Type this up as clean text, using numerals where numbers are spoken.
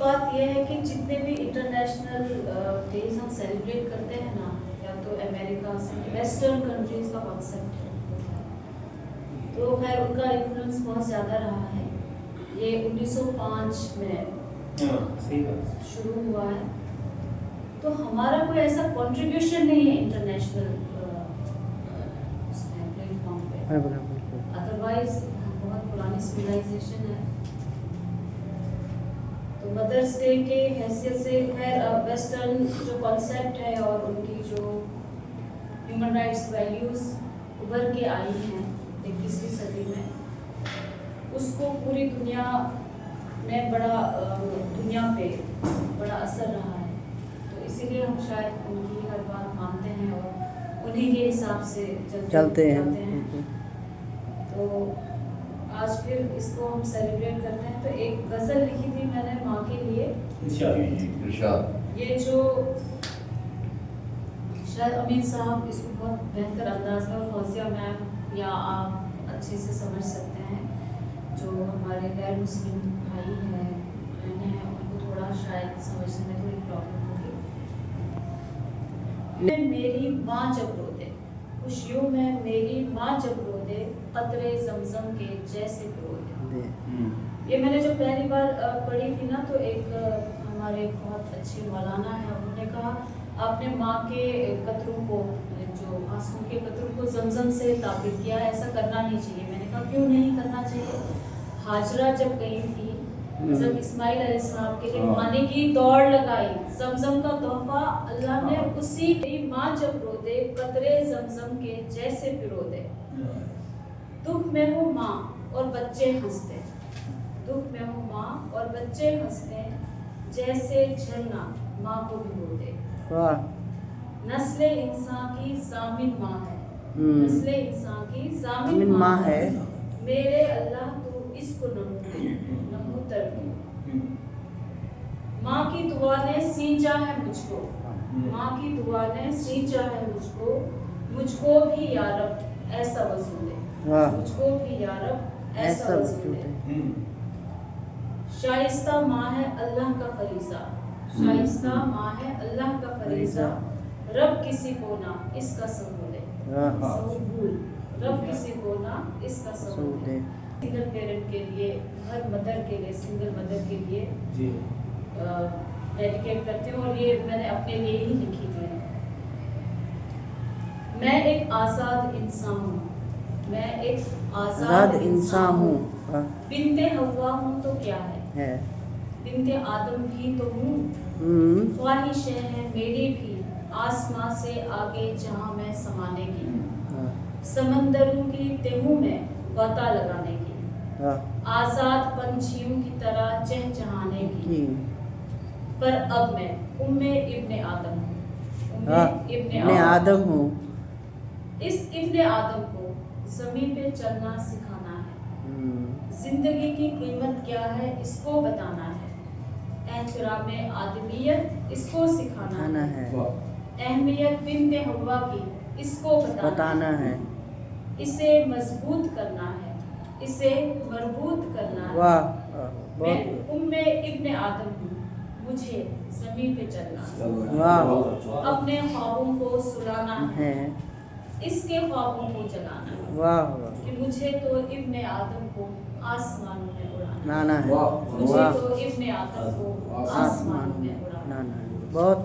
बात यह है कि जितने भी इंटरनेशनल डेज हम सेलिब्रेट करते हैं ना, या तो अमेरिका से वेस्टर्न कंट्रीज का कॉन्सेप्ट है, तो खैर उनका इन्फ्लुएंस बहुत ज़्यादा रहा है। ये 1905 में शुरू हुआ है, तो हमारा कोई ऐसा कंट्रीब्यूशन नहीं है इंटरनेशनल प्लेटफॉर्म पे। अदरवाइज बहुत पुरानी सिविलाइजेशन है। तो मदर्स डे के हैसियत से खैर वेस्टर्न जो कॉन्सेप्ट है और उनकी जो ह्यूमन राइट्स वैल्यूज उभर के आई हैं 21वीं सदी में, उसको पूरी दुनिया में दुनिया पे बड़ा असर रहा है। तो इसीलिए हम शायद उनकी हर बात मानते हैं और उन्हीं के हिसाब से चलते हैं। तो आज फिर इसको हम सेलिब्रेट करते हैं। तो एक गज़ल लिखी थी मैंने माँ के लिए, ये जो शायद अमीन साहब इसको बहुत बेहतर अंदाज में और फौजिया मैम या आप अच्छे से समझ सकते हैं, जो हमारे गैर मुस्लिम भाई हैं बहनें हैं, उनको थोड़ा शायद समझने में थोड़ी प्रॉब्लम होगी। मेरी माँ जब रो दे, खुशियों में मेरी माँ जब रो दे, कतरे जमजम के जैसे रो दे। ये मैंने जब पहली बार पढ़ी थी ना, तो एक हमारे बहुत अच्छे मौलाना है, उन्होंने कहा आपने माँ के कतरों को, जो आंसू के कतरों को जमजम से ताबिर किया, ऐसा करना नहीं चाहिए। मैंने कहा क्यों नहीं करना चाहिए? हाजरा जब गई थी, जब इस्माइल अलैहिस्सलाम के लिए पानी की दौड़ लगाई, जमजम का तोहफा अल्लाह ने उसी की माँ जब रो दे, कतरे जमजम के जैसे पिरो दे। दुख में हो माँ और बच्चे हंसते, दुख में हो माँ और बच्चे हंसते, जैसे झरना माँ को भिगो दे। नस्ले इंसान की जामिन माँ है, नस्ले इंसान की जामिन माँ है, मेरे अल्लाह तू इसको नमूतर दे। माँ की दुआ ने सींचा है मुझको, माँ की दुआ ने सींचा है मुझको, मुझको भी या रब ऐसा वज़ू दे, मुझको भी या रब ऐसा वज़ू दे। शाइस्ता माँ है अल्लाह का फरीज़ा, शाइस्ता माँ है अल्लाह का फरीज़ा, रब किसी को ना इसका सबूत दे, रब किसी को ना इसका सबूत दे। सिंगल पेरेंट के लिए, हर मदर के लिए, सिंगल मदर के लिए डेडिकेट करती हूँ, और ये मैंने अपने लिए ही लिखी थी। मैं एक आज़ाद इंसान हूँ, मैं एक आज़ाद इंसान हूँ, बिन्ते हव्वा हूँ तो क्या है, बिन्ते आदम भी तो हूँ, ख्वाहिशें हैं मेरी भी आसमां से आगे जहाँ मैं समाने की, समंदरों की तहों में गोता लगाने की, आजाद पंछियों की तरह चहचहाने की। पर अब मैं उम्मे इब्ने आदम हूँ, उम्मे इब्ने आदम हूँ। इस इब्ने आदम को ज़मीन पे चलना सिखाना है, जिंदगी की कीमत क्या है इसको बताना है, एहतरामे आदमियत इसको सिखाना है, अहमियत बिन्ते हव्वा की इसको बताना है, इसे मजबूत करना है, इसे मरबूत करना है। मैं उम्मे इब्ने आदम हूँ, मुझे ज़मीन पे चलना है, अपने ख्वाबों को सुलाना है, इसके ख्वाबों को जगाना है, कि मुझे तो इब्ने आदम को आसमानों में उड़ाना है, मुझे तो इब्ने आदम को आसमानों में उड़ाना है। बहुत